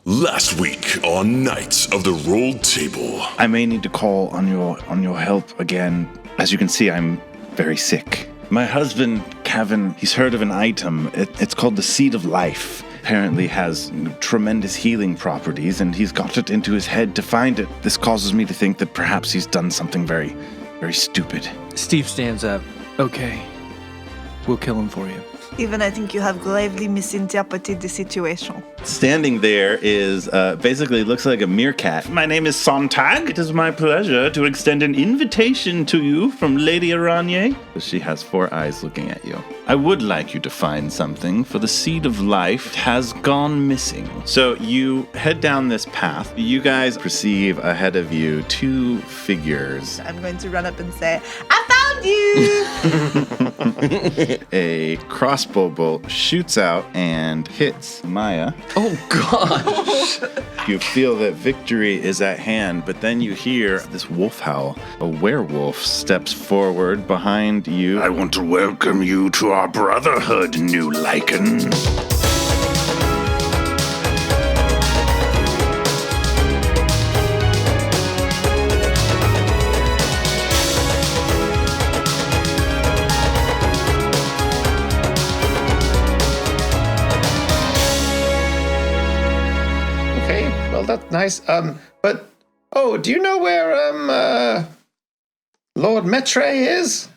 Last week on Knights of the Roll Table. I may need to call on your help again. As you can see, I'm very sick. My husband, Kevin, he's heard of an item. It's called the Seed of Life. Apparently has tremendous healing properties, and he's got it into his head to find it. This causes me to think that perhaps he's done something very, very stupid. Steve stands up. Okay. We'll kill him for you. Even I think you have gravely misinterpreted the situation. Standing there is basically looks like a meerkat. My name is Sontag. It is my pleasure to extend an invitation to you from Lady Aranye. She has 4 eyes looking at you. I would like you to find something, for the Seed of Life has gone missing. So you head down this path. You guys perceive ahead of you 2 figures. I'm going to run up and say, I found you! A crossbow bolt shoots out and hits Maya. Oh, gosh. You feel that victory is at hand, but then you hear this wolf howl. A werewolf steps forward behind you. I want to welcome you to our brotherhood, new Lycan. That's nice. But do you know where Lord Metre is?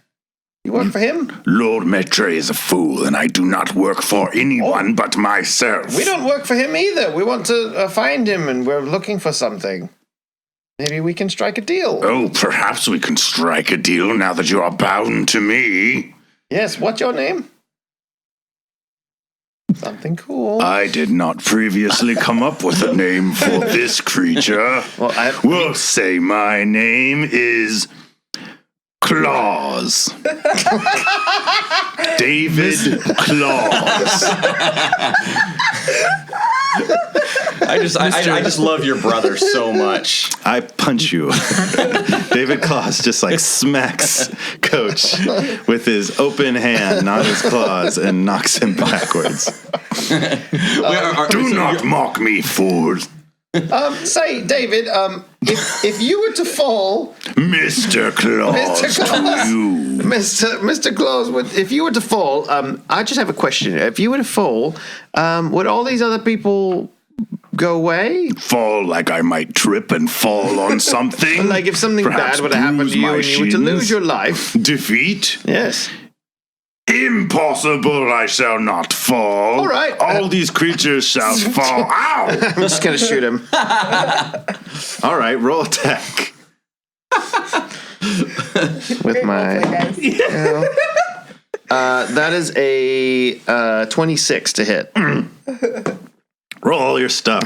You work for him? Lord Metre is a fool, and I do not work for anyone but myself. We don't work for him either. We want to find him, and we're looking for something. Maybe we can strike a deal. Oh, perhaps we can strike a deal now that you are bound to me. Yes, what's your name? Something cool. I did not previously come up with a name for this creature. We'll say my name is Claus. David Claus. I just love your brother so much. I punch you. David Claus just like smacks Coach with his open hand, not his claws, and knocks him backwards. Do not mock me, fool. Say, David, if you were to fall... Mr. Claus, to you. Mr. Claus, if you were to fall, I just have a question. If you were to fall, would all these other people go away? Fall like I might trip and fall on something? Like if something bad would have happened to you and you were to lose your life? Defeat? Yes. Impossible, I shall not fall. All right. All these creatures shall fall. Ow! I'm just going to shoot him. All right, roll attack. With my... that is a 26 to hit. Roll all your stuff.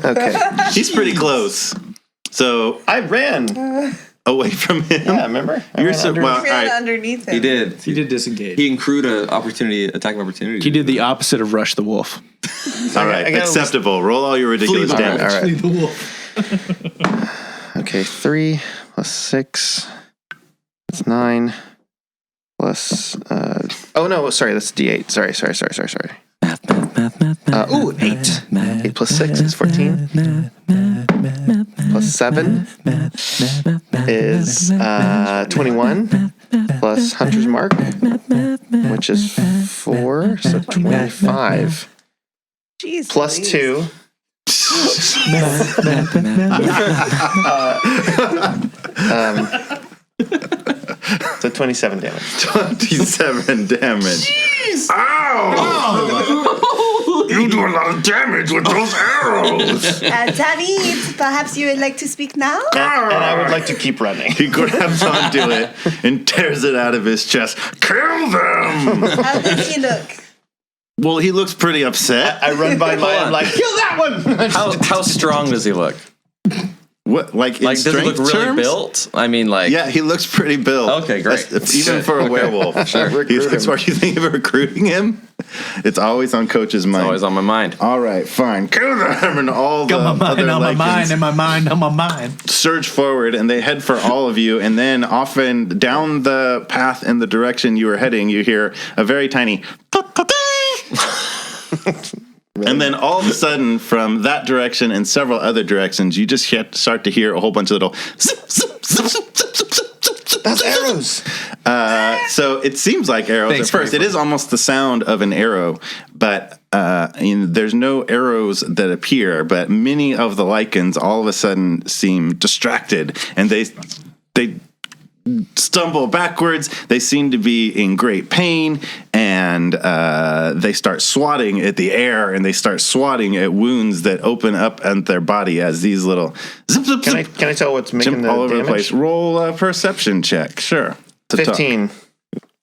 Okay. He's pretty close. So I ran away from him. Yeah, remember? You're so well. He ran underneath him. He did. He did disengage. He accrued an attack of opportunity. He did the opposite of Rush the Wolf. All right, acceptable. Roll all your ridiculous damage. All right. The wolf. Okay, 3 plus 6. That's 9. Plus... sorry, that's D8. Sorry. Ooh, 8. 8 plus 6 is 14. Plus 7 is 21. Plus Hunter's Mark, which is 4, so 25. Jeez, plus please. 2. So 27 damage. 27 damage. Jeez! Ow! You do a lot of damage with those arrows. David, perhaps you would like to speak now? And I would like to keep running. He grabs onto it and tears it out of his chest. Kill them! How does he look? Well, he looks pretty upset. I run by mine. I'm like, kill that one! How strong does he look? What, like does he look really terms? Built? I mean, like... Yeah, he looks pretty built. Okay, great. Even for a werewolf. Sure. He looks, are you thinking of recruiting him? It's always on Coach's mind. It's always on my mind. All right, fine. Kill them and all the Got my mind other on my mind, Lycans and my mind on my mind. surge forward, and they head for all of you, and then often down the path in the direction you were heading, you hear a very tiny... And then all of a sudden, from that direction and several other directions, you just start to hear a whole bunch of little zip, zip, zip, zip, zip, zip, zip, zip. That's arrows. So it seems like arrows Thanks, at first. It is almost the sound of an arrow, but there's no arrows that appear. But many of the Lycans all of a sudden seem distracted, and they stumble backwards. They seem to be in great pain, and they start swatting at the air, and they start swatting at wounds that open up at their body as these little zip, zip, zip, Can I tell what's making jump the all over damage? the place. Roll a perception check, sure. to talk. 15.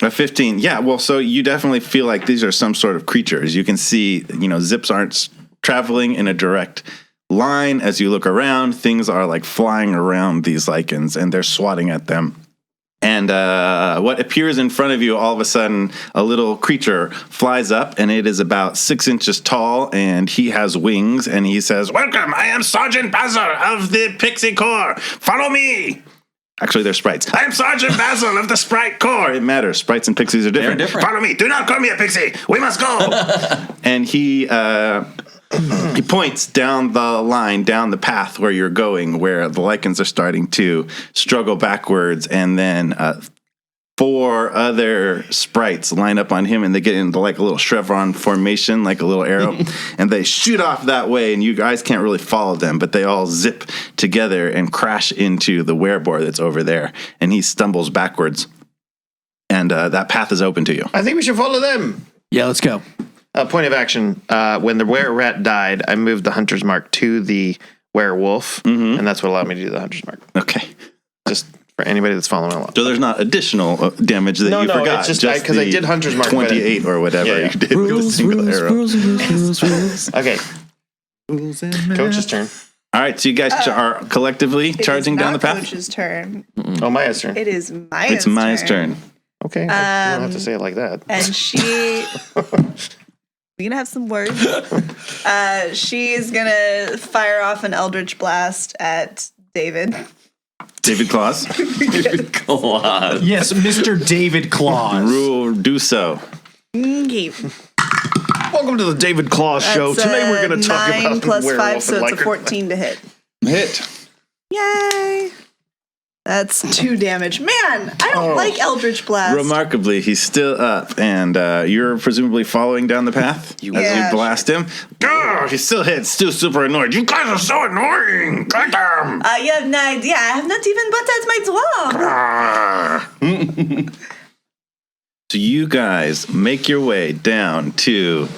A 15. Yeah, well, so you definitely feel like these are some sort of creatures. You can see, zips aren't traveling in a direct line. As you look around, things are like flying around these Lycans, and they're swatting at them. And what appears in front of you, all of a sudden, a little creature flies up, and it is about 6 inches tall, and he has wings, and he says, "Welcome, I am Sergeant Basil of the Pixie Corps. Follow me." Actually, they're sprites. "I am Sergeant Basil of the Sprite Corps." It matters. Sprites and pixies are different. different. "Follow me. Do not call me a pixie. We must go." And he points down the line, down the path where you're going, where the Lycans are starting to struggle backwards, and then 4 other sprites line up on him, and they get into like a little chevron formation, like a little arrow, and they shoot off that way, and you guys can't really follow them, but they all zip together and crash into the werebore that's over there, and he stumbles backwards, and that path is open to you. I think we should follow them. Yeah, let's go. Point of action. When the were-rat died, I moved the hunter's mark to the werewolf, and that's what allowed me to do the hunter's mark. Okay. Just for anybody that's following along. So there's not additional damage that you forgot. It's just because I did hunter's mark. 28 or whatever Yeah. you did with a single arrow. Rules. Okay. Coach's turn. All right, so you guys are collectively charging down the path? Coach's turn. Oh, Maya's turn. It is Maya's It's Maya's turn. Okay. You don't have to say it like that. And she... We're going to have some words. She's going to fire off an Eldritch Blast at David. David Claus, Yes, Mr. David Claus. do so. Okay. Welcome to the David Claus Show. That's Today we're going to talk 9 about plus 5, werewolf so and it's a Lycan. 14 to hit. Hit. Yay! That's 2 damage. Man, I don't like Eldritch Blast. Remarkably, he's still up, and you're presumably following down the path as you blast him. He still hits. Still super annoyed. You guys are so annoying. Goddamn. You have no idea. I have not even buttered my dwarf. So you guys make your way down the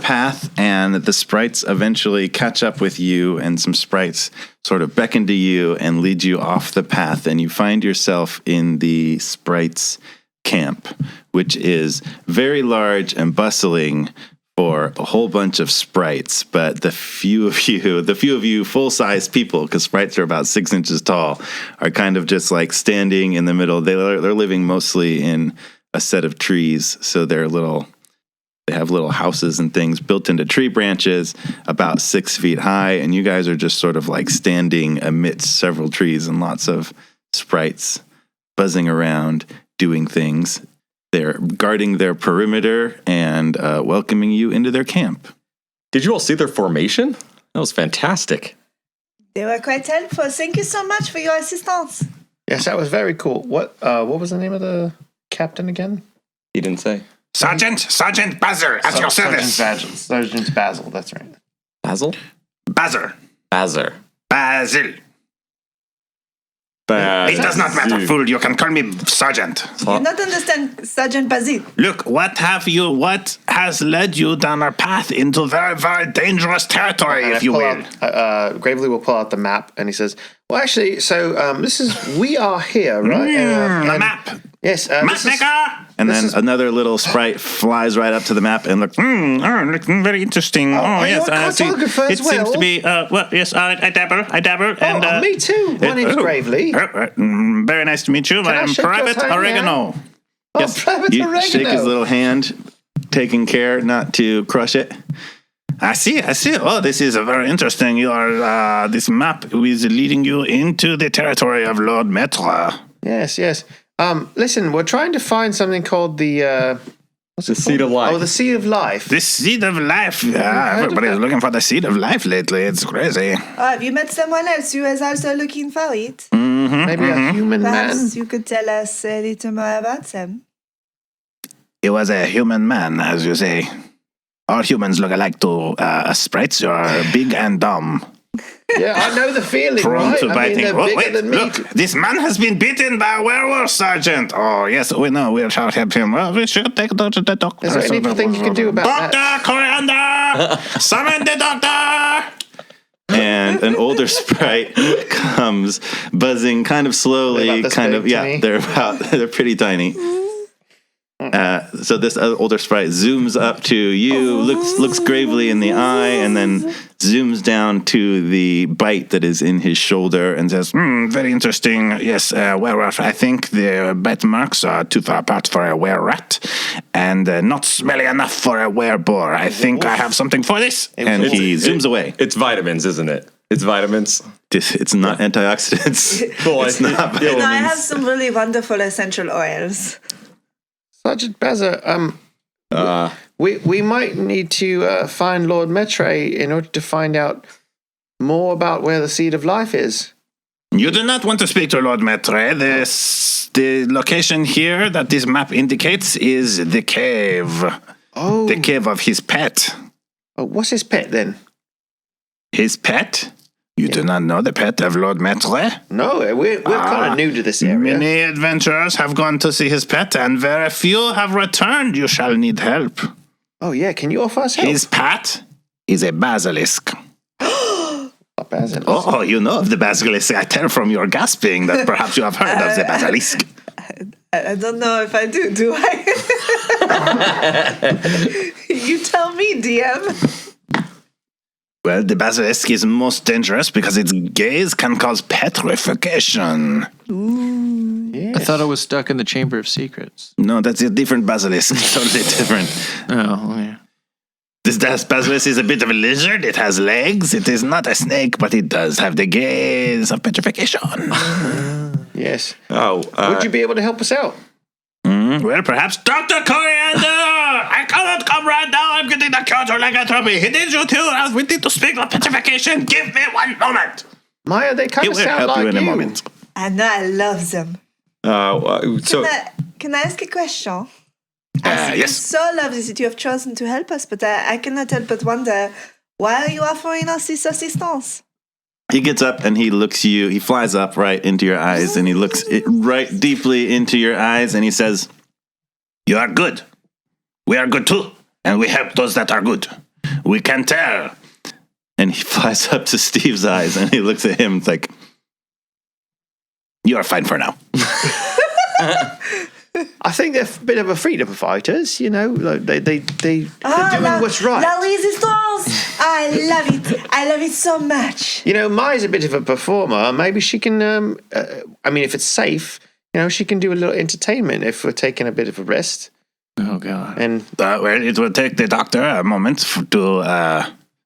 path, and the sprites eventually catch up with you, and some sprites sort of beckon to you and lead you off the path, and you find yourself in the sprites camp, which is very large and bustling for a whole bunch of sprites, but the few of you full-size people, because sprites are about 6 inches tall, are kind of just like standing in the middle. They're living mostly in a set of trees, so they have little houses and things built into tree branches about 6 feet high, and you guys are just sort of like standing amidst several trees and lots of sprites buzzing around, doing things. They're guarding their perimeter and welcoming you into their camp. Did you all see their formation? That was fantastic. They were quite helpful. Thank you so much for your assistance. Yes, that was very cool. What was the name of the captain again? He didn't say. Sergeant Basil, at your service. Sergeant Basil, that's right. Basil? Basil. Basil. Basil. It does not matter, fool. You can call me Sergeant. You do not understand, Sergeant Basil. Look, what has led you down our path into very, very dangerous territory, if you will? Gravely will pull out the map, and he says, well, actually, so we are here, right? The map. Yes. Map maker! And then another little sprite flies right up to the map and looks, looking very interesting. Yes. I see. It seems to be, yes, I dabble. And, me too. My name's Gravely. Very nice to meet you. I am shake your Private hand Oregano. Oh, Private You Oregano. shake his little hand, taking care not to crush it. I see. Oh, this is very interesting. This map is leading you into the territory of Lord Metra. Yes. Listen, we're trying to find something called the The seed of life. Oh, the seed of life. The seed of life. Everybody's looking for the seed of life lately. It's crazy. Have you met someone else who is also looking for it? Maybe a human man. Perhaps you could tell us a little more about them. He was a human man, as you say. All humans look alike to sprites. You're big and dumb. Yeah, I know the feeling, Prone right? to biting. they're Oh, bigger wait, than me. look, this man has been bitten by a werewolf, Sergeant. Oh, yes, we know. We shall help him. Well, we should take the doctor. Is there anything you can do about Doctor that? Coriander! Summon the doctor! And an older sprite comes buzzing kind of slowly, They're about this big to me? they're pretty tiny. So this older sprite zooms up to you, looks gravely in the eye, and then zooms down to the bite that is in his shoulder and says, very interesting. Yes, werewolf. I think the bite marks are too far apart for a were-rat and not smelly enough for a were-boar. I think I have something for this. And he zooms away. It's vitamins, isn't it? It's vitamins. It's not antioxidants. It's not vitamins. No, I have some really wonderful essential oils. Sergeant Bazza, we might need to find Lord Metre in order to find out more about where the seed of life is. You do not want to speak to Lord Maitre. The location here that this map indicates is the cave. Oh. The cave of his pet. Oh, what's his pet then? His pet? You do not know the pet of Lord Maitre? No, we're kind of new to this area. Many adventurers have gone to see his pet, and very few have returned. You shall need help. Oh, yeah, can you offer us help? His pet is a basilisk. A basilisk. Oh, you know of the basilisk. I tell from your gasping that perhaps you have heard of the basilisk. I don't know if I do I? You tell me, DM. Well, the basilisk is most dangerous because its gaze can cause petrification. Yes. I thought I was stuck in the Chamber of Secrets. No, that's a different basilisk. Totally different. Oh, yeah. This basilisk is a bit of a lizard. It has legs. It is not a snake, but it does have the gaze of petrification. Yes. Oh, Would you be able to help us out? Well, perhaps Dr. Coriander! I cannot come right now. I'm getting the cure to lycanthropy. He needs you too. We need to speak of petrification. Give me one moment. Maya, they kind It of will sound help like you in a moment. I know I love them. so Can I ask a question? Yes. So lovely that you have chosen to help us, but I cannot help but wonder, why are you offering us this assistance? He gets up and he looks you. He flies up right into your eyes and he looks right deeply into your eyes and he says, You are good. We are good too. And we help those that are good. We can tell. and he flies up to Steve's eyes and he looks at him like, You are fine for now. I think they're a bit of a freedom fighters, you know. Like they're doing what's right. La Resistance! I love it. I love it so much. You know, Maya's a bit of a performer. Maybe she can, I mean, if it's safe, you know, she can do a little entertainment if we're taking a bit of a rest. Oh, God. And Well, it will take the doctor a moment to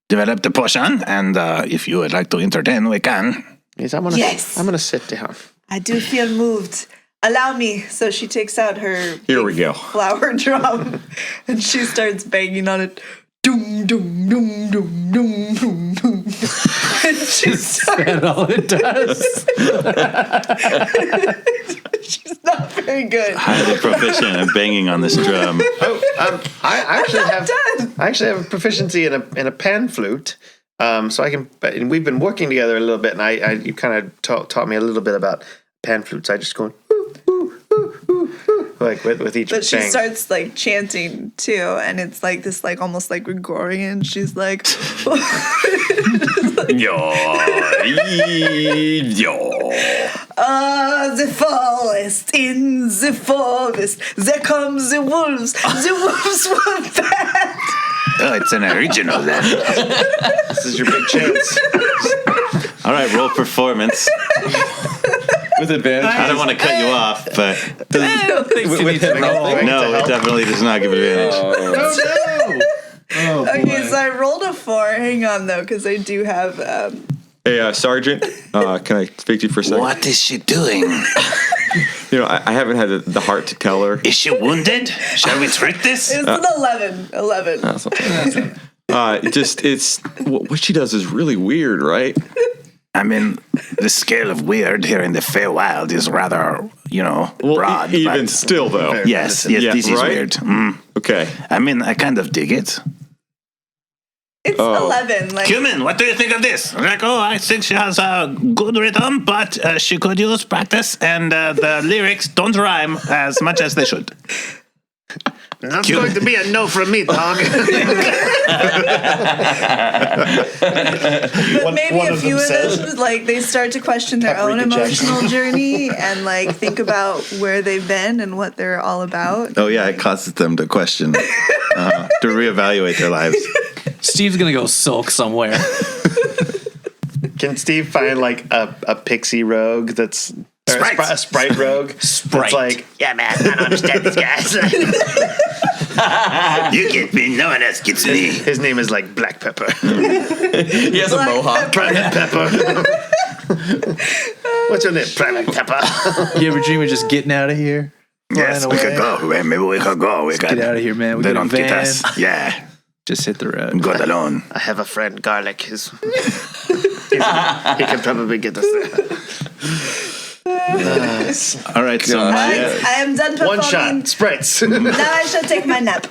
develop the potion. And if you would like to entertain, we can. yes, I'm gonna sit down. I do feel moved. Allow me. So she takes out her Here we go. flower drum and she starts banging on it. Doom, doom, doom, doom, doom, doom, doom. And she starts. That's all it does. She's not very good. highly proficient at banging on this drum. I done. actually have a proficiency in a pan flute. So I can. And we've been working together a little bit, and you kind of taught me a little bit about pan flutes. I just going like with each But she bang. starts like chanting too, and it's like this, like almost like Gregorian. She's like, the forest, in the forest, there come the wolves. The wolves were bad. Oh, it's an original then. This is your big chance. All right, roll performance. With advantage. I don't want to cut you off, but I don't think so. With help. no, it definitely does not give advantage. Okay, so I rolled a 4. Hang on though, because I do have. Hey, Sergeant, can I speak to you for a second? What is she doing? I haven't had the heart to tell her. Is she wounded? Shall we trick this? It's an 11. 11. It's what she does is really weird, right? I mean, the scale of weird here in the Feywild is rather, broad. Even still, though. Yes, this is right? weird. Mm. Okay. I mean, I kind of dig it. It's 11. Like, Cumin, what do you think of this? Like, I think she has a good rhythm, but she could use practice, and the lyrics don't rhyme as much as they should. That's going to be a no from me, dog. but maybe a few of them, like, they start to question their own emotional journey and, like, think about where they've been and what they're all about. Oh, yeah, it causes them to question, to reevaluate their lives. Steve's gonna go sulk somewhere. Can Steve find like a pixie rogue that's a sprite rogue? Sprite. That's like, yeah, man, I don't understand these guys. You get me, no one else gets me. His name is like Black Pepper. He has a mohawk. Private Pepper. What's your name? Private Pepper. You ever dream of just getting out of here? Yes, we could go. Maybe we could go. We Get out of here, man. We They get a don't get van. us. Yeah, Just hit the road. go alone. I have a friend, Garlic. He can probably get us there. All right, so I am done performing. One shot. Sprites. Now I shall take my nap.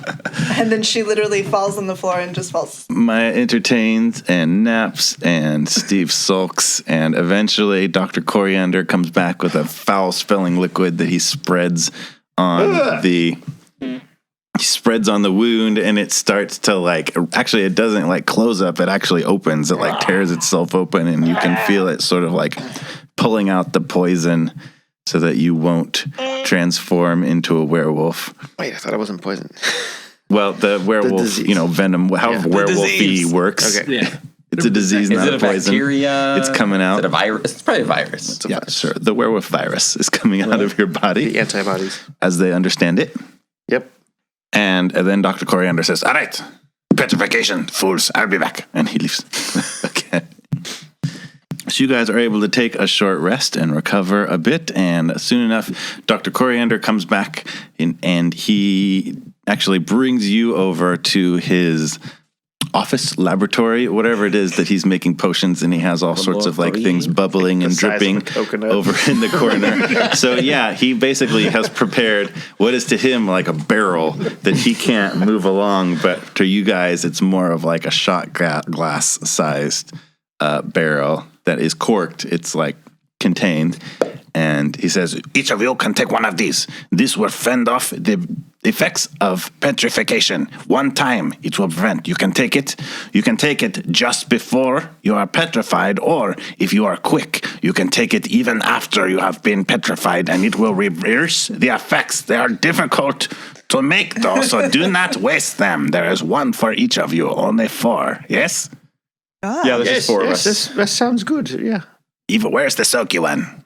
And then she literally falls on the floor and just falls. Maya entertains and naps, and Steve sulks, and eventually Dr. Coriander comes back with a foul-smelling liquid that he spreads on the wound, and it starts to actually it doesn't close up, it actually opens, it tears itself open, and you can feel it sort of pulling out the poison so that you won't transform into a werewolf. Wait, I thought I wasn't poisoned. Well, the werewolf, disease. Venom, how werewolfy works. Okay. Yeah. It's a disease, Is not it a a poison. bacteria? It's coming out. Is it a virus? It's probably a virus. Yeah, sure. The werewolf virus is coming out of your body, The antibodies. as they understand it. Yep. And then Dr. Coriander says, all right, petrification, fools, I'll be back. And he leaves. Okay. So you guys are able to take a short rest and recover a bit. And soon enough, Dr. Coriander comes back and he actually brings you over to his office, laboratory, whatever it is that he's making potions, and he has all sorts of things bubbling and The size of dripping a coconut. over in the corner. So yeah, he basically has prepared what is to him like a barrel that he can't move along, but to you guys it's more of like a shot glass sized barrel that is corked. It's contained. And he says, each of you can take one of these. This will fend off the effects of petrification. One time it will prevent. You can take it. You can take it just before you are petrified, or if you are quick, you can take it even after you have been petrified, and it will reverse the effects. They are difficult to make, though, so do not waste them. There is one for each of you, only 4. Yes? Yeah, there's just 4 of us. That sounds good. Yeah. Eva, where's the Soki one?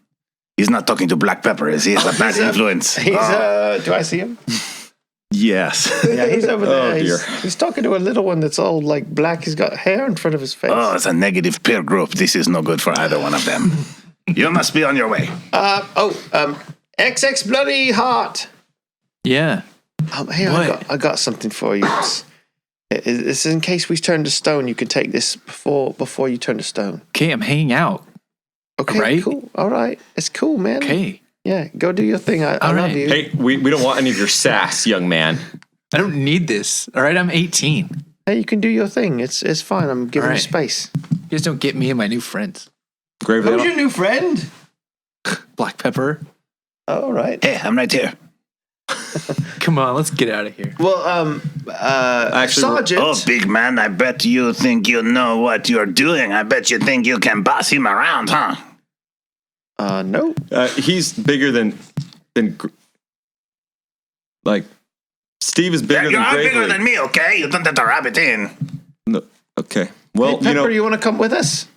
He's not talking to Black Pepper, is he? He's a bad influence. He's do I see him? Yes. Yeah, he's over there. dear. He's talking to a little one that's all black. He's got hair in front of his face. Oh, it's a negative peer group. This is no good for either one of them. You must be on your way. XX Bloody Heart. Yeah. Hey, What? I got something for you. It's in case we turn to stone. You can take this before you turn to stone. Okay, I'm hanging out. Okay, Right? cool. All right, it's cool, man. Okay. Yeah, go do your thing. I All love right. you. Hey, we don't want any of your sass, young man. I don't need this. All right, I'm 18. Hey, you can do your thing. It's fine. I'm giving All you right. space. You guys don't get me and my new friends. Gravely, Who's your new friend? Black Pepper. All right. Hey, I'm right here. Come on, let's get out of here. Well, Actually, Sergeant. Oh, big man, I bet you think you know what you're doing. I bet you think you can boss him around, huh? No. he's bigger than Steve is bigger You're than Gravely. bigger than me, okay? You don't have to rub it in. No, okay. Well, Hey, Pepper, you want to come with us?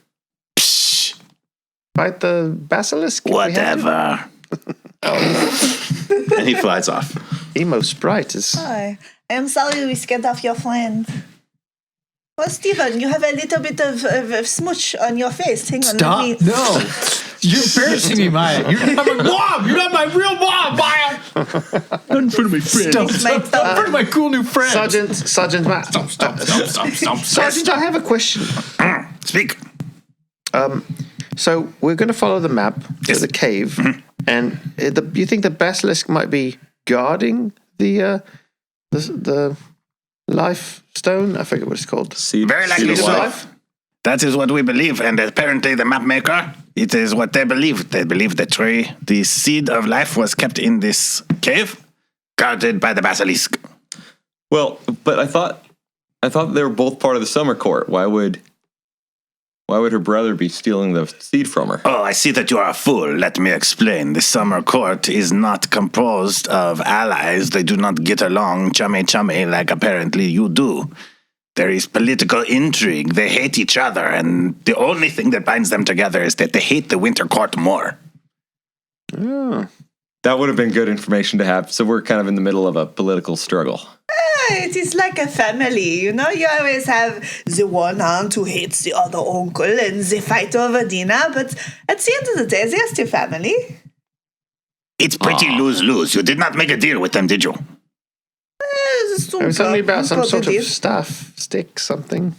Psh, Fight the basilisk? if we have to? whatever. And he flies off. Emo Sprite is. Hi. I am sorry we scared off your friend. Well, Stephen, you have a little bit of smooch on your face. Hang on, Stop. let me... No. You're embarrassing me, Maya. You're not my mom. You're not my real mom, Maya. Not in front of my friends. Stop. Stop. In front of my cool new friend. Sergeant Matt. Stop. Sergeant, I have a question. Speak. So we're going to follow the map to Yes. the cave, and you think the basilisk might be guarding the life stone? I forget what it's called. Very likely Seed of so. life? That is what we believe, and apparently the map maker, it is what they believe. They believe the tree, the seed of life, was kept in this cave, guarded by the basilisk. Well, but I thought they were both part of the summer court. Why would her brother be stealing the seed from her? Oh, I see that you are a fool. Let me explain. The summer court is not composed of allies. They do not get along chummy like apparently you do. There is political intrigue. They hate each other, and the only thing that binds them together is that they hate the winter court more. Oh. That would have been good information to have. So we're kind of in the middle of a political struggle. It is like a family, you know? You always have the one aunt who hates the other uncle and they fight over dinner, but at the end of the day, they're still family. It's pretty lose-lose. You did not make a deal with them, did you? It was something about some sort of staff, stick, something.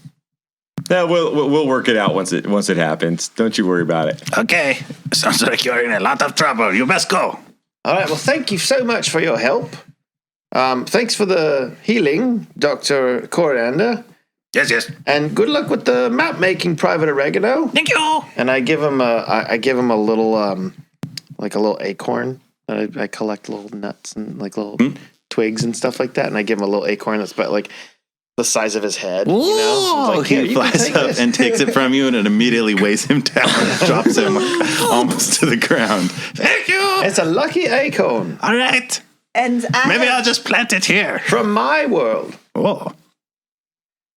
Yeah, we'll work it out once it happens. Don't you worry about it. Okay. Sounds like you're in a lot of trouble. You best go. All right, well, thank you so much for your help. Thanks for the healing, Dr. Coriander. Yes. And good luck with the map making, Private Oregano. Thank you. And I give him a little like a little acorn. I collect little nuts and like little twigs and stuff like that, and I give him a little acorn that's about like the size of his head. Ooh, you know? It's like, "Here, he you can flies take up this." and takes it from you, and it immediately weighs him down, and drops him almost to the ground. Thank you. It's a lucky acorn All right. And Maybe I'll just plant it here. from my world. Oh.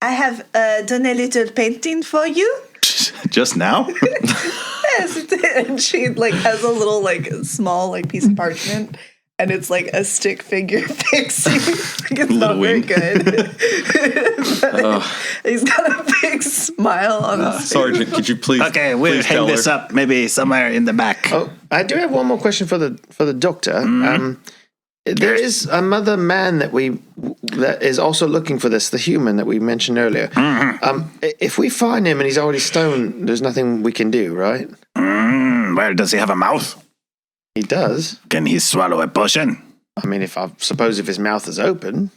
I have done a little painting for you. Just now? Yes, and she like has a little like small like piece of parchment, and it's like a stick figure pixie. It's not very good. But he's got a big smile on his face. Sergeant, could you please? Okay, we'll please hang tell this her? up maybe somewhere in the back. Oh, I do have one more question for the doctor. There is another man that is also looking for this, the human that we mentioned earlier. If we find him and he's already stoned, there's nothing we can do, right? Well, does he have a mouth? He does. Can he swallow a potion? I mean, if his mouth is open.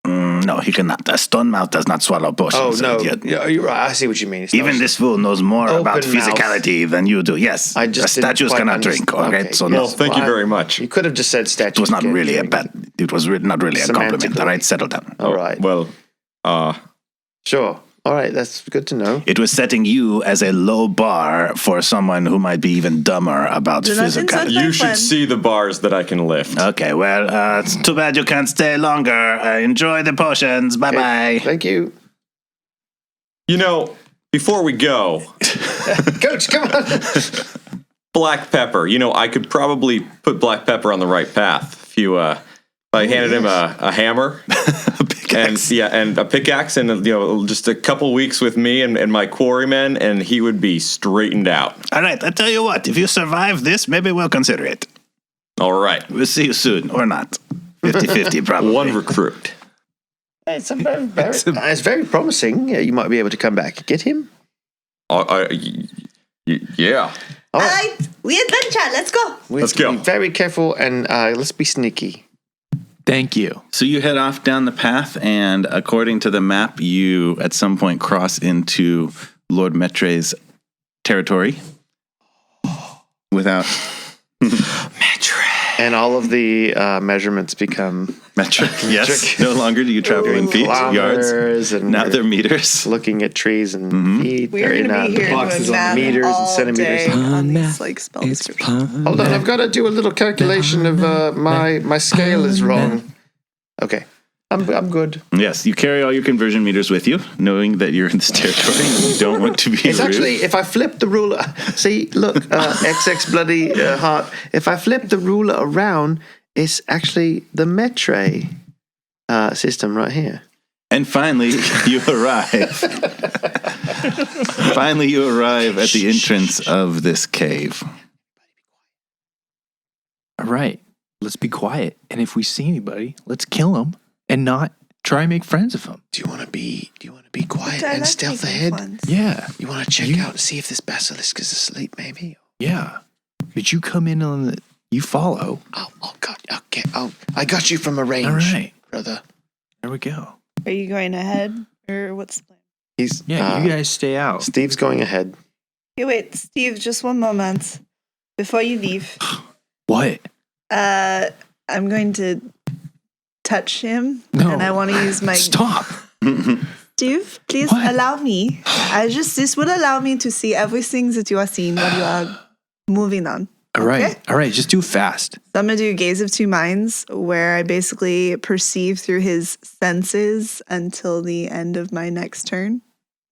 No, he cannot. A stone mouth does not swallow Oh potions. no, Idiot. yeah, you're right. I see what you mean. It's Even not- this fool knows more Open about mouth. physicality than you do. Yes, I just the didn't statues quite cannot drink. understand. Okay, Okay, so yes. no, Well, thank you very much. You could have just said statue. it was not really a bad. It was not really a compliment. Semantically. All right, settle down. All right. Well, Sure. All right. That's good to know. It was setting you as a low bar for someone who might be even dumber about Do not physicality. insult you my should friend. see the bars that I can lift. Okay, well, it's too bad you can't stay longer. Enjoy the potions. Bye bye. Thank you, You know, before we go, Coach. Come on. black pepper. You know, I could probably put black pepper on the right path if I handed him a hammer and a pickaxe and just a couple weeks with me and my quarrymen, and he would be straightened out. All right, I tell you what. If you survive this, maybe we'll consider it. All right, We'll see you soon, or not. 50-50 probably. one recruit. It's it's very promising. You might be able to come back. Get him. Yeah. All All right. right, we adventure. Let's go. Let's go. Be very careful and let's be sneaky. Thank you. So you head off down the path, and according to the map, you at some point cross into Lord Metre's territory without And all of the measurements become metric. Yes, no longer do you travel in feet, yards. kilometers, and Now we're they're meters. looking at trees and feet. We're or gonna be here boxes doing on math meters and all centimeters. day on these like spell descriptions. Hold on, I've got to do a little calculation of my scale is wrong. Okay, I'm good. Yes, you carry all your conversion meters with you, knowing that you're in this territory and you don't want to be It's rude. actually, if I flip the ruler, see, look, XX bloody heart. If I flip the ruler around, it's actually the Metre system right here. And finally, you arrive. Finally, you arrive at the entrance of this cave. All right, let's be quiet. And if we see anybody, let's kill them and not try and make friends with them. Do you want to be quiet I and like stealth making ahead? friends. Yeah, You want to check out and see if this basilisk is asleep, maybe? yeah. But you come in on you follow. I got you from a range. All right, brother. there we go. Are you going ahead or what's the plan? He's Yeah, you guys stay out. Steve's going ahead. Hey, wait, Steve, just one moment before you leave. What? I'm going to touch him, No. and I want to use my Stop. Steve, please What? allow me. This will allow me to see everything that you are seeing while you are moving on. All right, Okay. all right. Just do it fast. So I'm gonna do Gaze of Two Minds, where I basically perceive through his senses until the end of my next turn.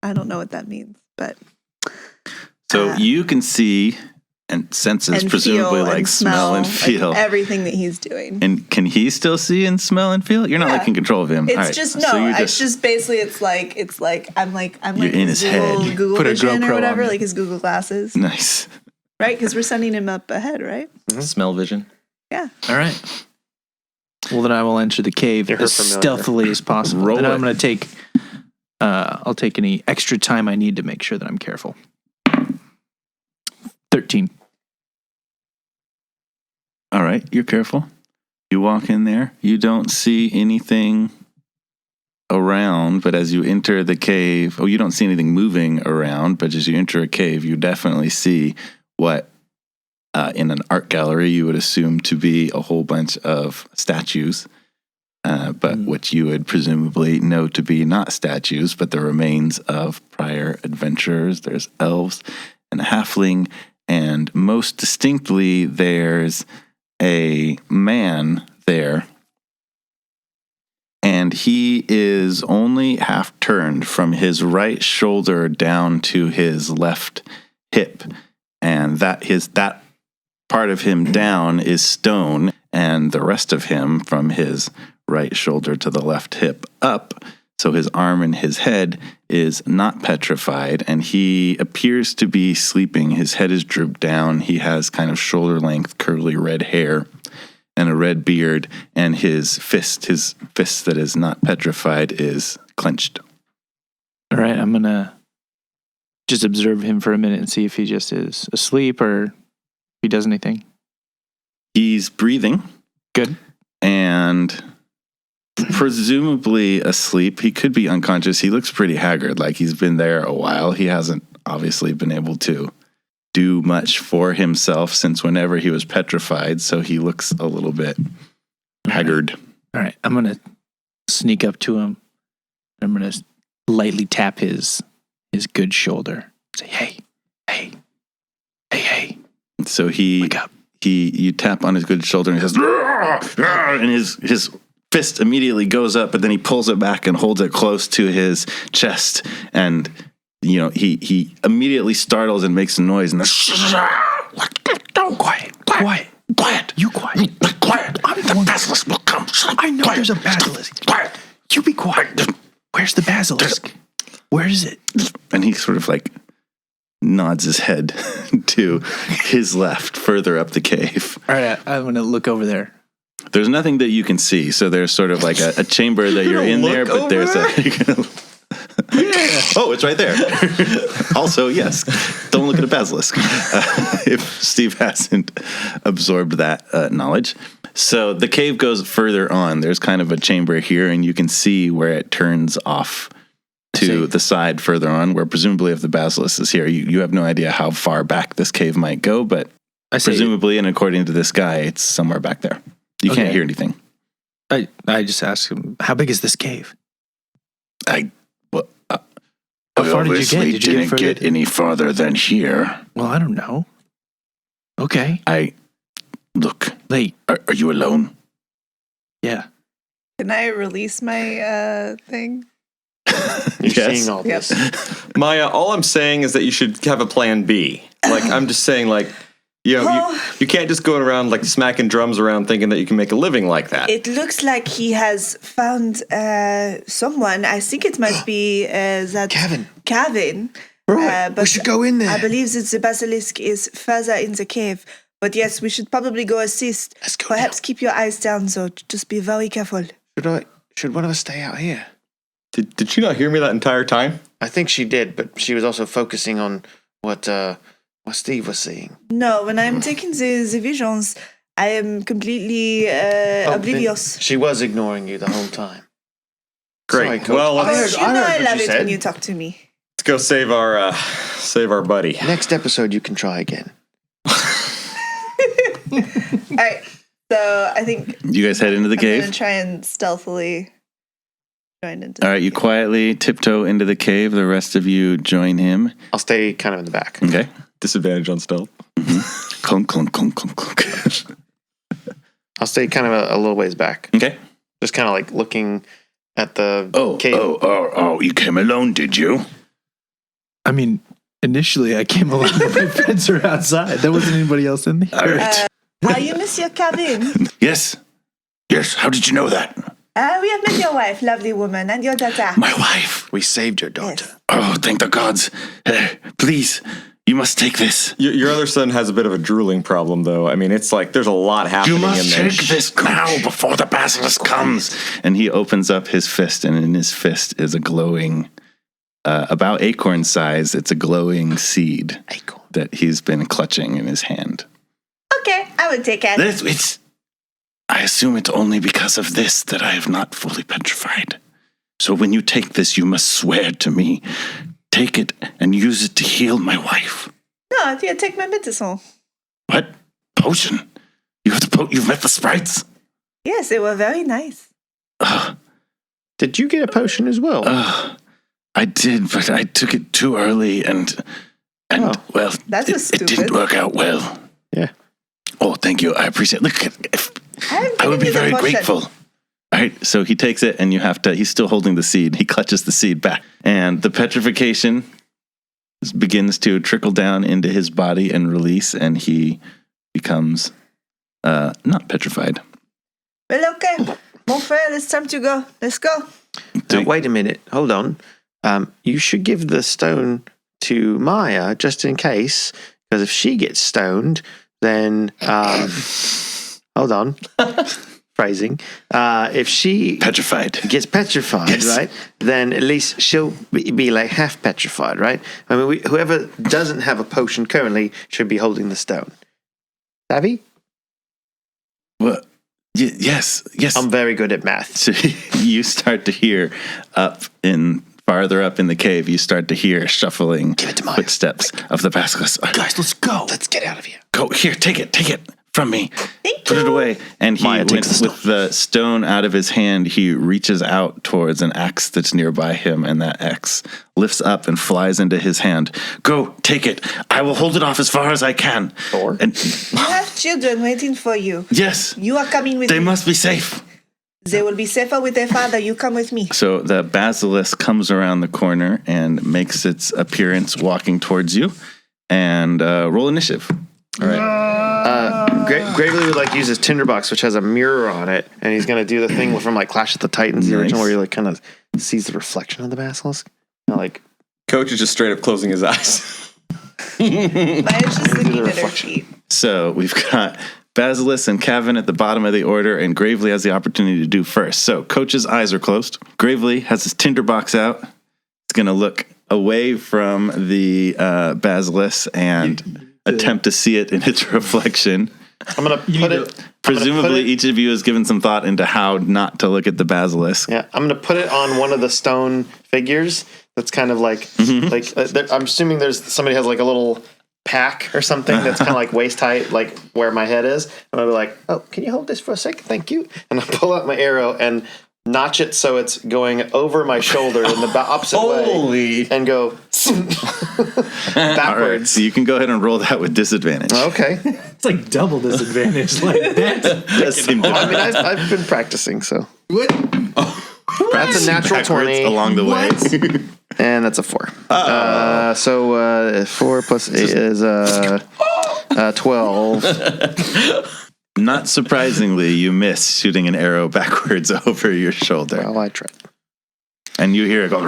I don't know what that means, but So you can see and senses, and presumably feel like and smell and feel. like everything that he's doing. And can he still see and smell and feel? You're not Yeah. like in control of him. It's All right, just so you're it's just basically it's like I'm like You're in his his Google, head. Google Put a Vision GoPro or whatever, on it. like his Google glasses, nice. right? Because we're sending him up ahead, right? Smell vision. Yeah. All right. Well, then I will enter the cave You're as familiar. stealthily as possible. Roll Then it. I'm going to take. I'll take any extra time I need to make sure that I'm careful. 13. All right, you're careful. You walk in there. You don't see anything around, but as you enter the cave, you don't see anything moving around, but as you enter a cave, you definitely see what in an art gallery you would assume to be a whole bunch of statues, but which you would presumably know to be not statues, but the remains of prior adventurers. There's elves and a halfling, and most distinctly, there's a man there, and he is only half turned from his right shoulder down to his left hip, and that part of him down is stone, and the rest of him from his right shoulder to the left hip up, so his arm and his head is not petrified, and he appears to be sleeping. His head is drooped down. He has kind of shoulder-length curly red hair and a red beard, and his fist that is not petrified is clenched. All right. I'm going to just observe him for a minute and see if he just is asleep or if he does anything. He's breathing. Good. And presumably asleep. He could be unconscious. He looks pretty haggard, like he's been there a while. He hasn't obviously been able to do much for himself since whenever he was petrified, so he looks a little bit haggard. All right. I'm going to sneak up to him. I'm going to lightly tap his good shoulder. Say, hey. So he Wake up. you tap on his good shoulder and he says, "Rah!" And his fist immediately goes up, but then he pulls it back and holds it close to his chest, and he immediately startles and makes a noise, and quiet. You quiet. Quiet. I'm the one. Basilisk will come. I know there's a basilisk. Quiet. You be quiet. Where's the basilisk? Where is it? And he sort of like nods his head to his left, further up the cave. All right. I'm going to look over there. There's nothing that you can see, so there's sort of like a chamber that you're in there, but there's Oh, it's right there. Also, yes, don't look at a basilisk if Steve hasn't absorbed that knowledge. So the cave goes further on. There's kind of a chamber here, and you can see where it turns off to the side further on, where presumably if the basilisk is here, you have no idea how far back this cave might go, but presumably, and according to this guy, it's somewhere back there. You can't hear anything. I just asked him, how big is this cave? How far did you get? Did you didn't get any farther than here. Well, I don't know. Okay. Look. Late. Are you alone? Yeah. Can I release my thing? You're Yes. seeing all this. Maya, all I'm saying is that you should have a plan B. Like, I'm just saying, like, You can't just go around like smacking drums around thinking that you can make a living like that. It looks like he has found someone. I think it must be that Kevin. Right, we should go in there. I believe that the basilisk is further in the cave. But yes, we should probably go assist. Let's go. Perhaps keep your eyes down, though. Just be very careful. Should one of us stay out here? Did she not hear me that entire time? I think she did, but she was also focusing on what Steve was seeing. No, when I'm taking the visions, I am completely oblivious. She was ignoring you the whole time. Great. Sorry, Coach. Well, I what love you it said. when you talk to me. let's go save our buddy. Next episode, you can try again. All right. So I think You guys head into the I'm cave. going to try and stealthily join into All right, you quietly tiptoe into the cave. The rest of you join him. I'll stay kind of in the back. Okay. Disadvantage on stealth. Clunk, clunk, clunk, clunk, clunk. I'll stay kind of a little ways back. Okay. Just kind of like looking at the cave. Oh, you came alone, did you? I mean, initially I came along with my friends are outside. There wasn't anybody else in there. All right. Are you Monsieur Kevin? Yes. Yes, how did you know that? We have met your wife, lovely woman, and your daughter. My wife. We saved your daughter. Yes. Oh, thank the gods. Please, you must take this. Your other son has a bit of a drooling problem, though. I mean, it's like there's a lot happening You must in there. take this now before the basilisk comes. And he opens up his fist, and in his fist is a glowing, about acorn size, it's a glowing seed that he's been clutching in his hand. Okay, I will take it. I assume it's only because of this that I have not fully petrified. So when you take this, you must swear to me. Take it and use it to heal my wife. No, yeah, take my medicine. What? Potion? You've met the sprites? Yes, they were very nice. Did you get a potion as well? I did, but I took it too early and well, That was it didn't stupid. work out well. Yeah. Oh, thank you. I appreciate it. Look, I would be very grateful. All right, so he takes it, and he's still holding the seed. He clutches the seed back, and the petrification begins to trickle down into his body and release, and he becomes not petrified. Well, okay. Mon frère, it's time to go. Let's go. Wait a minute. Hold on. You should give the stone to Maya just in case, because if she gets stoned, then hold on. Phrasing. If she petrified. gets petrified, Yes. right? Then at least she'll be like half petrified, right? I mean, whoever doesn't have a potion currently should be holding the stone. Savvy? Well, yes. I'm very good at math. So you start to hear farther up in the cave, you start to hear shuffling footsteps of the basilisk. Guys, let's go. Let's get out of here. Go here. Take it from me. Put it away. And he, Maya takes the with the stone out of his hand, he reaches out towards an axe that's nearby him, and that axe lifts up and flies into his hand. Go, take it. I will hold it off as far as I can. And You have children waiting for you. yes, You are coming with they me. must be safe. They will be safer with their father. You come with me. So the basilisk comes around the corner and makes its appearance walking towards you. And roll initiative. All right. Gravely would like use his tinderbox, which has a mirror on it, and he's gonna do the thing from like Clash of the Titans, the original, where he like kind of sees the reflection of the basilisk. Like Coach is just straight up closing his eyes. Maya's just looking at her reflection. feet. So we've got Basilisk and Kevin at the bottom of the order, and Gravely has the opportunity to do first. So Coach's eyes are closed. Gravely has his tinderbox out. It's going to look away from the Basilisk and attempt to see it in its reflection. I'm gonna put it. Presumably, each of you has given some thought into how not to look at the Basilisk. Yeah, I'm gonna put it on one of the stone figures. That's kind of like I'm assuming somebody has like a little pack or something that's kind of like waist height, like where my head is. And I'll be like, "Oh, can you hold this for a sec? Thank you." And I pull out my arrow and notch it so it's going over my shoulder in the opposite way, and go backwards. All right, so you can go ahead and roll that with disadvantage. Okay. It's like double disadvantage. Like that. Does seem to- I mean, I've been practicing, so What? that's a natural backwards 20, along the way. and that's a 4. So 4 plus 8 is 12. Not surprisingly, you miss shooting an arrow backwards over your shoulder. Well, I tried. And you hear it go.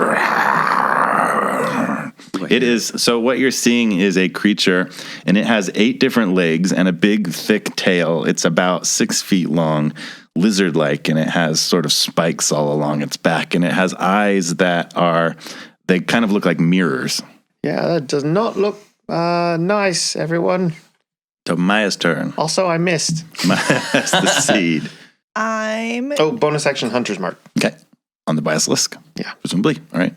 It is, so what you're seeing is a creature, and it has 8 different legs and a big, thick tail. It's about 6 feet long, lizard-like, and it has sort of spikes all along its back, and it has eyes that they kind of look like mirrors. Yeah, that does not look nice, everyone. So Maya's turn. Also, I missed. Maya's the seed. Oh, bonus action, Hunter's Mark. Okay. On the Basilisk? Yeah. Presumably. All right.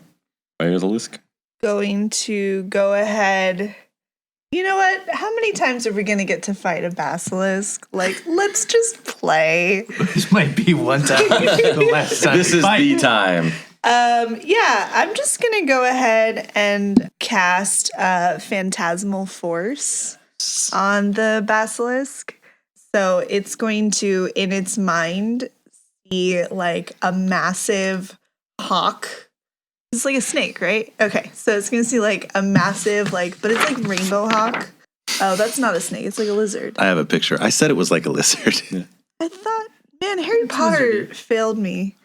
Basilisk. Going to go ahead. You know what? How many times are we going to get to fight a basilisk? Like, let's just play. This might be one time. The last time. This is the time. Yeah, I'm just going to go ahead and cast Phantasmal Force on the basilisk. So it's going to, in its mind, see like a massive hawk. It's like a snake, right? Okay, so it's gonna see like a massive, but it's like rainbow hawk. Oh, that's not a snake. It's like a lizard. I have a picture. I said it was like a lizard. I thought, man, Harry Potter failed me.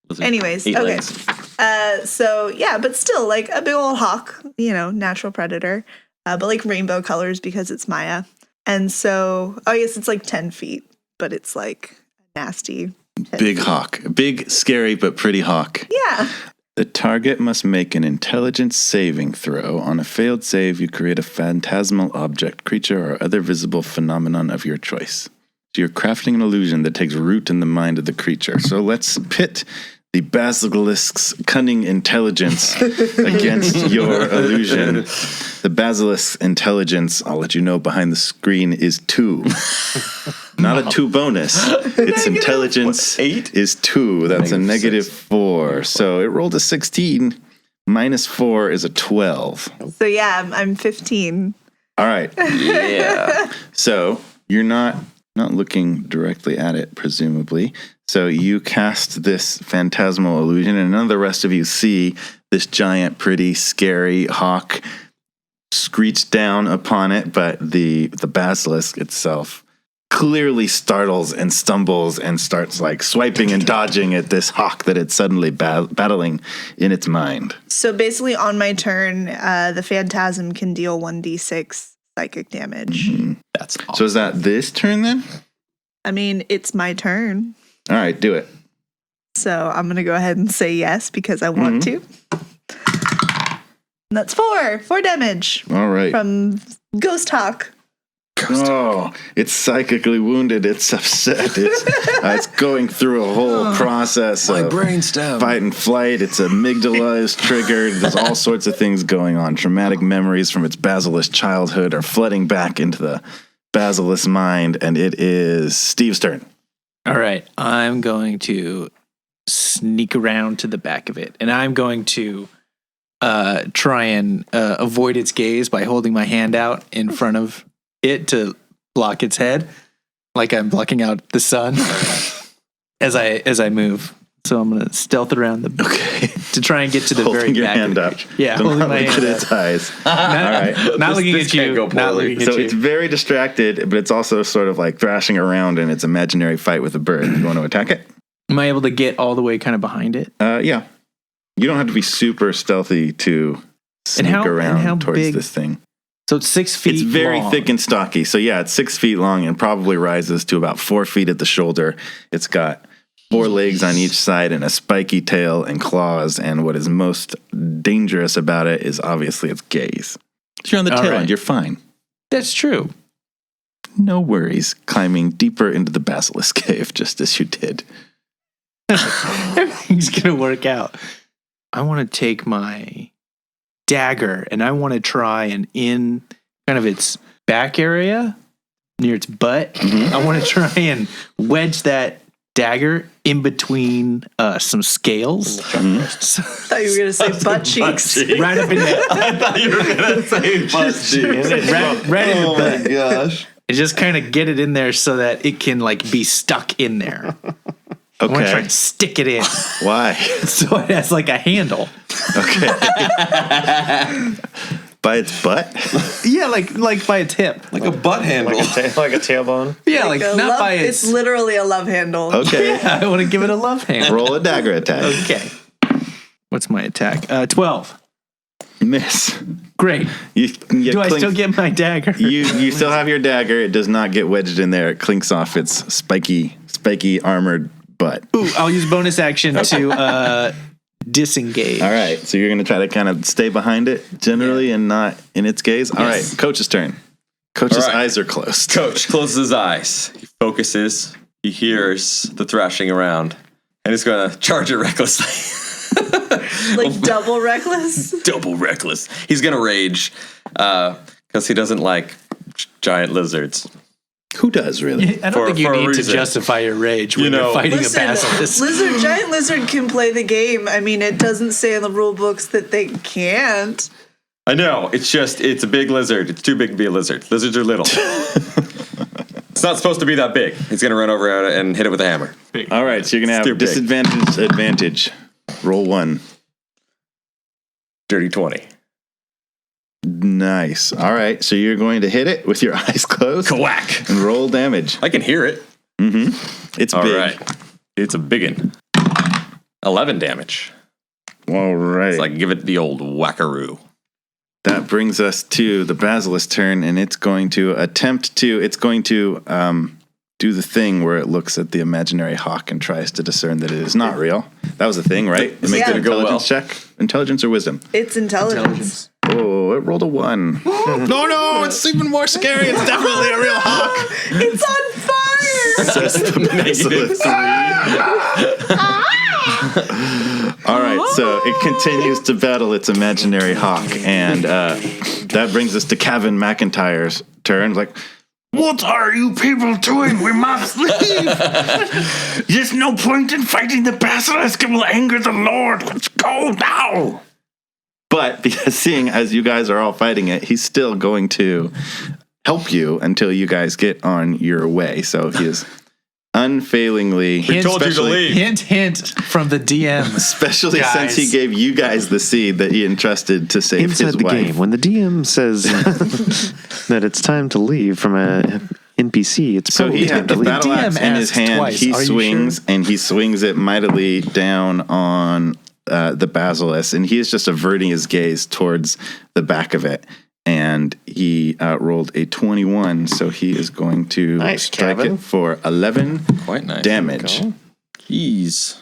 Lizard. Anyways, 8 okay. legs. So yeah, but still like a big old hawk, natural predator, but like rainbow colors because it's Maya. And so, I guess it's like 10 feet, but it's like nasty. Big hawk. Big, scary, but pretty hawk. Yeah. The target must make an intelligence saving throw. On a failed save, you create a phantasmal object, creature, or other visible phenomenon of your choice. So you're crafting an illusion that takes root in the mind of the creature. So let's pit the basilisk's cunning intelligence against your illusion. The basilisk's intelligence, I'll let you know behind the screen, is 2. Not a 2 bonus. Its intelligence 8 is 2. That's a negative 4. So it rolled a 16. Minus 4 is a 12. So yeah, I'm 15. All right. Yeah. So you're not looking directly at it, presumably. So you cast this phantasmal illusion, and none of the rest of you see this giant, pretty, scary hawk screech down upon it, but the basilisk itself clearly startles and stumbles and starts like swiping and dodging at this hawk that it's suddenly battling in its mind. So basically on my turn, the phantasm can deal 1d6 psychic damage. Mm-hmm. That's awesome. So is that this turn then? I mean, it's my turn. All right, do it. So I'm going to go ahead and say yes because I want to. And that's 4 damage All right. from Ghost Hawk. Oh, it's psychically wounded. It's upset. It's going through a whole process of brainstem. fight and flight. Its amygdala is triggered. There's all sorts of things going on. Traumatic memories from its basilisk childhood are flooding back into the basilisk mind, and it is Steve's turn. All right, I'm going to sneak around to the back of it, and I'm going to try and avoid its gaze by holding my hand out in front of it to block its head, like I'm blocking out the sun as I move. So I'm gonna stealth around to try and get to the Holding very your back. hand of up. it. Yeah, Do holding not my look hand at up. its eyes. All right, not looking this at you. can't go Not poorly. looking at So you. it's very distracted, but it's also sort of like thrashing around in its imaginary fight with a bird. You want to attack it? Am I able to get all the way kind of behind it? Yeah. You don't have to be super stealthy to sneak how around towards big- this thing. So it's 6 feet. It's very long. thick and stocky. So yeah, it's 6 feet long and probably rises to about 4 feet at the shoulder. It's got 4 legs on each side and a spiky tail and claws. And what is most dangerous about it is obviously its gaze. If you're on the All tail right. end, you're fine. That's true. No worries climbing deeper into the basilisk cave just as you did. Everything's gonna work out. I want to take my dagger and I want to try and in kind of its back area near its butt. I want to try and wedge that dagger in between some scales. So, I thought you were going to say butt cheeks. right up in there. I thought you were gonna say butt cheeks. right in the butt. Gosh. And just kind of get it in there so that it can like be stuck in there. I want to try Okay. and stick it in Why? so it has like a handle. Okay. By its butt? Yeah, like by its hip. Like a butt handle. Like a tailbone. Yeah, like a not love, by its. It's literally a love handle. Okay. Yeah, I want to give it a love hand. Roll a dagger attack. Okay. What's my attack? 12. Miss. Great. You Do I still get my dagger? You still have your dagger. It does not get wedged in there. It clinks off its spiky armored butt. Ooh, I'll use bonus action to disengage. All right. So you're going to try to kind of stay behind it generally and not in its gaze. All right. Coach's turn. Coach's eyes are closed. Coach closes his eyes. He focuses. He hears the thrashing around. And he's going to charge it recklessly. Like double reckless? Double reckless. He's going to rage because he doesn't like giant lizards. Who does, really? I don't think you for a need to reason. justify your rage when you're fighting a basilisk. Giant lizard can play the game. I mean, it doesn't say in the rule books that they can't. I know. It's a big lizard. It's too big to be a lizard. Lizards are little. It's not supposed to be that big. He's going to run over it and hit it with a hammer. All right. So you're going to have disadvantage, advantage. Roll 1. Dirty 20. Nice. All right. So you're going to hit it with your eyes closed. Quack. And roll damage. I can hear it. Mm-hmm. It's All big. right. It's a biggin. 11 damage. All right. It's like give it the old whackaroo. That brings us to the basilisk turn, and it's going to do the thing where it looks at the imaginary hawk and tries to discern that it is not real. That was the thing, right? It makes an intelligence check. Intelligence or wisdom? It's intelligence. Oh, it rolled a 1. No, it's even more scary. It's definitely a real hawk. It's on fire! Says the basilisk. All right, so it continues to battle its imaginary hawk, and that brings us to Kevin McIntyre's turn. Like, what are you people doing? We must leave. There's no point in fighting the basilisk. It will anger the Lord. Let's go now. But because seeing as you guys are all fighting it, he's still going to help you until you guys get on your way. So he is unfailingly... We told you to leave. Hint from the DM. Especially guys. since he gave you guys the seed that he entrusted to save Inside his the wife. game, when the DM says that it's time to leave from a NPC, it's So probably he time had to the leave. battle axe DM in his asked hand. twice, He "Are you swings, sure?" and he swings it mightily down on the basilisk, and he is just averting his gaze towards the back of it. And he rolled a 21, so he is going to strike Kevin. it for 11 Quite nice. damage. Jeez.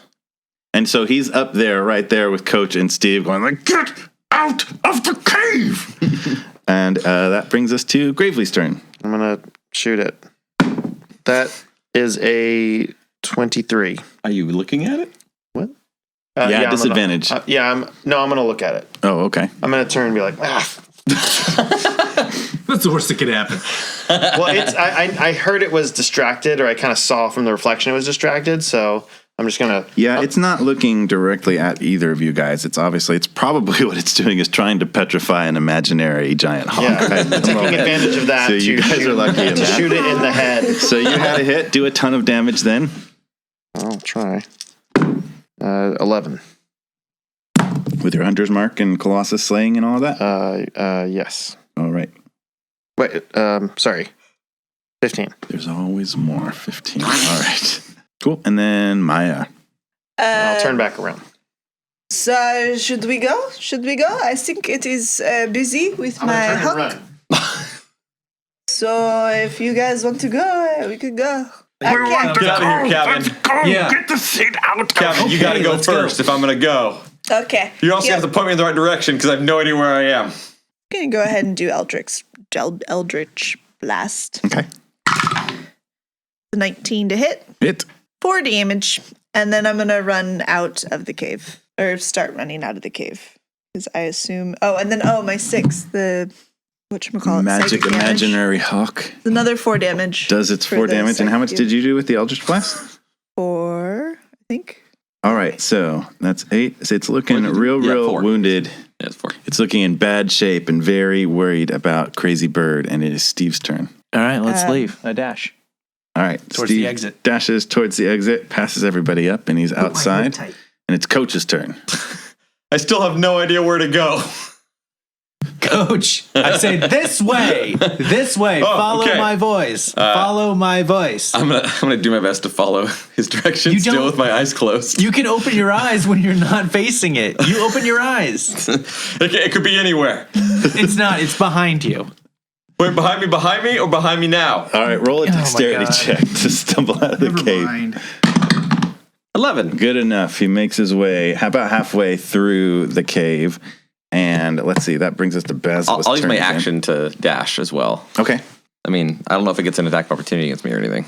And so he's up there, right there with Coach and Steve going like, get out of the cave! And that brings us to Gravely's turn. I'm going to shoot it. That is a 23. Are you looking at it? What? Yeah, disadvantage. I'm going to look at it. Oh, okay. I'm going to turn and be like, That's the worst that could happen. Well, I heard it was distracted, or I kind of saw from the reflection it was distracted, so I'm just going to... Yeah, it's not looking directly at either of you guys. It's probably what it's doing is trying to petrify an imaginary giant hawk. Yeah, at the taking moment. advantage of that So you guys are lucky in to that. shoot it in the head. So you had a hit, do a ton of damage then. I'll try. 11. With your hunter's mark and Colossus slaying and all that? Yes. All right. Wait, sorry. 15. There's always more. 15. All right. Cool. And then Maya. I'll turn back around. So, should we go? I think it is busy with my hawk. So, if you guys want to go, we could go. Get out of here, Kevin. Yeah. Get the seed out. Kevin, you got to go let's first if I'm going to go. Okay. You also have to point me in the right direction because I have no idea where I am. I'm going to go ahead and do Eldritch Blast. Okay. 19 to hit. Hit. 4 damage. And then I'm going to run out of the cave. Or start running out of the cave. Because I assume... Oh, and then, my 6. The... Whatchamacallit? Magic psychic damage. imaginary hawk. It's another 4 damage. Does its 4 damage. And how much did you do with the Eldritch Blast? 4, I think. All right. So that's 8. So it's looking real 4. wounded. Yeah, it's 4. It's looking in bad shape and very worried about Crazy Bird. And it is Steve's turn. All right, let's leave. I dash. All right. Towards the exit. Dashes towards the exit, passes everybody up, and he's outside. And it's Coach's turn. I still have no idea where to go. Coach, I say this way. Follow okay. my voice. Follow my voice. I'm gonna do my best to follow his direction. You still don't- with my eyes closed. You can open your eyes when you're not facing it. You open your eyes. It could be anywhere. It's not. It's behind you. Wait, behind me, or behind me now? All right, roll a dexterity God. check to stumble out of the cave. 11. Good enough. He makes his way about halfway through the cave. And let's see, that brings us to Basilisk. I'll use my turn again. action to dash as well. Okay. I mean, I don't know if it gets an attack of opportunity against me or anything.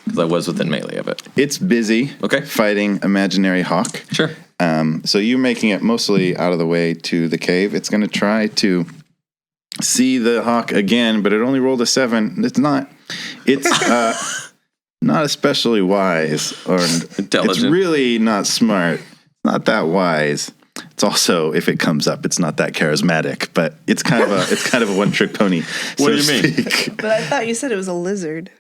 Because I was within melee of it. It's busy fighting imaginary hawk. Sure. So you're making it mostly out of the way to the cave. It's going to try to see the hawk again, but it only rolled a 7. It's not especially wise, or Intelligent. it's really not smart. Not that wise. It's also, if it comes up, it's not that charismatic, but it's kind of a one-trick pony. What do you mean? speak. But I thought you said it was a lizard.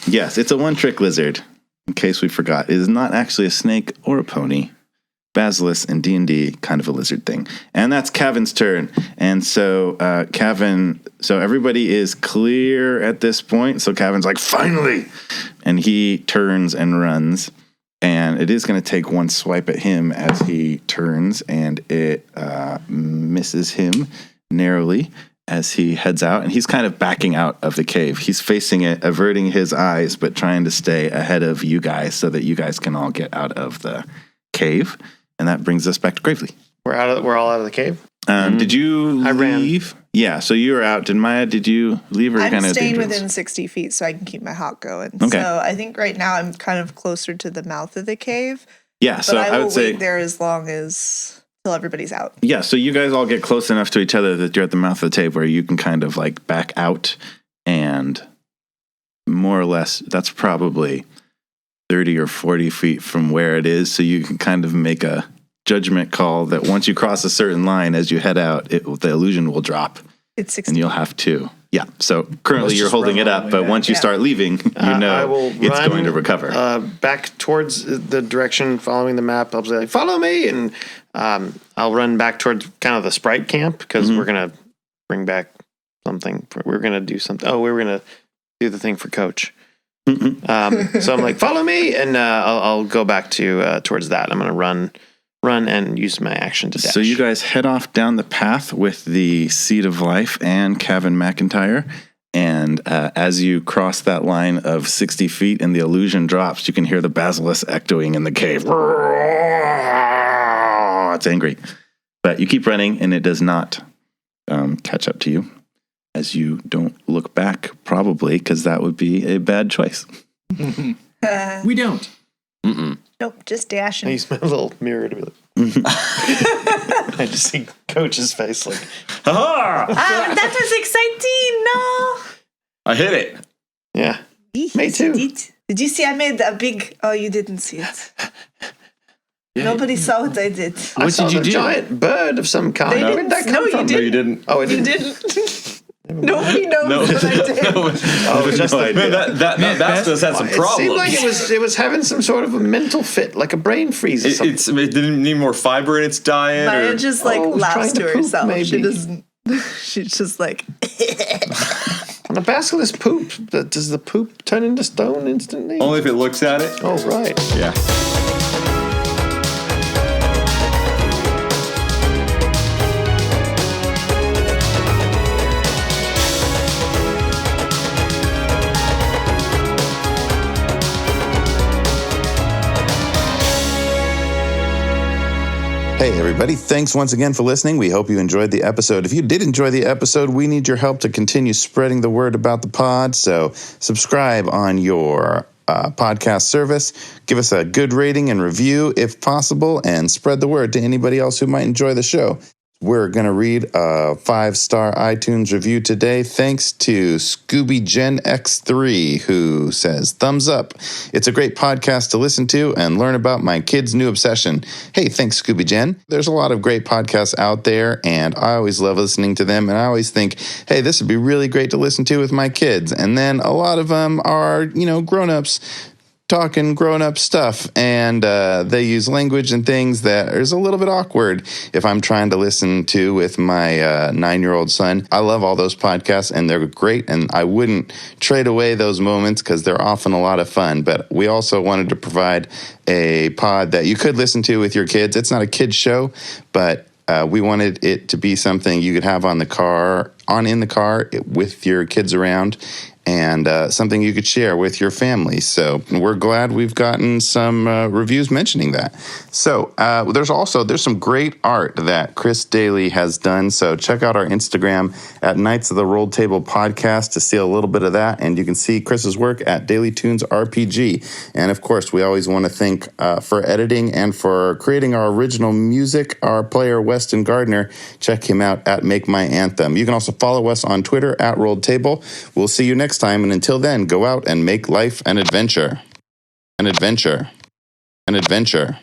Yes, it's a one-trick lizard. In case we forgot, it is not actually a snake or a pony. Basilisk and D&D, kind of a lizard thing. And that's Cavan's turn. And so so everybody is clear at this point. So Cavan's like, finally! And he turns and runs. And it is going to take one swipe at him as he turns, and it misses him narrowly as he heads out. And he's kind of backing out of the cave. He's facing it, averting his eyes, but trying to stay ahead of you guys so that you guys can all get out of the cave. And that brings us back to Gravely. We're all out of the cave. Did you I ran. leave? Yeah, so you were out. Maya, did you leave, or I'm kind of staying dangerous? within 60 feet so I can keep my hawk going. Okay. So I think right now I'm kind of closer to the mouth of the cave. Yeah, But so I I will would say, wait there as long as till everybody's out. yeah, so you guys all get close enough to each other that you're at the mouth of the cave where you can kind of like back out, and more or less that's probably 30 or 40 feet from where it is. So you can kind of make a judgment call that once you cross a certain line as you head out, the illusion will drop. It's 60. And you'll have to. Yeah. So currently Let's you're just holding run it all up, the way but back. once you Yeah. start leaving, I will it's run, going to recover. back towards the direction, following the map. I'll say, follow me, and I'll run back towards kind of the sprite camp, because we're going to bring back something. We're going to do something. Oh, we were going to do the thing for Coach. So I'm like, follow me, and I'll go back to towards that. I'm going to run and use my action to dash. So you guys head off down the path with the Seed of Life and Cavan McIntyre. And as you cross that line of 60 feet and the illusion drops, you can hear the basilisk echoing in the cave. It's angry. But you keep running, and it does not catch up to you, as you don't look back, probably, because that would be a bad choice. We don't. Nope, just I dashing. use my little mirror to be like, I just see Coach's face like, That was exciting. I hit it. yeah. No. Me too. Did you see I made a big... Oh, you didn't see it. Nobody saw what I did. I saw did you the do? giant bird of some kind. They Where didn't- did that come no, you from? didn't. No, you didn't. Oh, it You didn't. didn't. Nobody knows what I did. Oh, it just No Man, that basilisk had some It problems. seemed like it was having some sort of a mental fit, like a brain freeze or something. It didn't need more fiber in its diet. Maya Or, just like Oh, laughs trying to to poop, herself. She maybe. doesn't. She's just like. When a basilisk poop, does the poop turn into stone instantly? only if it looks at it. Oh, right. Yeah. Hey, everybody. Thanks once again for listening. We hope you enjoyed the episode. If you did enjoy the episode, we need your help to continue spreading the word about the pod. So subscribe on your podcast service. Give us a good rating and review if possible, and spread the word to anybody else who might enjoy the show. We're going to read a 5-star iTunes review today, thanks to Scooby Gen X3, who says, thumbs up. It's a great podcast to listen to and learn about my kid's new obsession. Hey, thanks, Scooby Gen. There's a lot of great podcasts out there, and I always love listening to them, and I always think, hey, this would be really great to listen to with my kids. And then a lot of them are, grown-ups talking grown-up stuff, and they use language and things that is a little bit awkward if I'm trying to listen to with my 9-year-old son. I love all those podcasts, and they're great, and I wouldn't trade away those moments because they're often a lot of fun. But we also wanted to provide a pod that you could listen to with your kids. It's not a kid's show, but we wanted it to be something you could have in the car with your kids around, and something you could share with your family. So we're glad we've gotten some reviews mentioning that. So there's some great art that Chris Daly has done. So check out our Instagram at Knights of the Roll Table Podcast to see a little bit of that. And you can see Chris's work at Daily Tunes RPG. And of course, we always want to thank for editing and for creating our original music, our player Weston Gardner. Check him out at Make My Anthem. You can also follow us on Twitter at Rolled Table. We'll see you next time, and until then, go out and make life an adventure. An adventure. An adventure.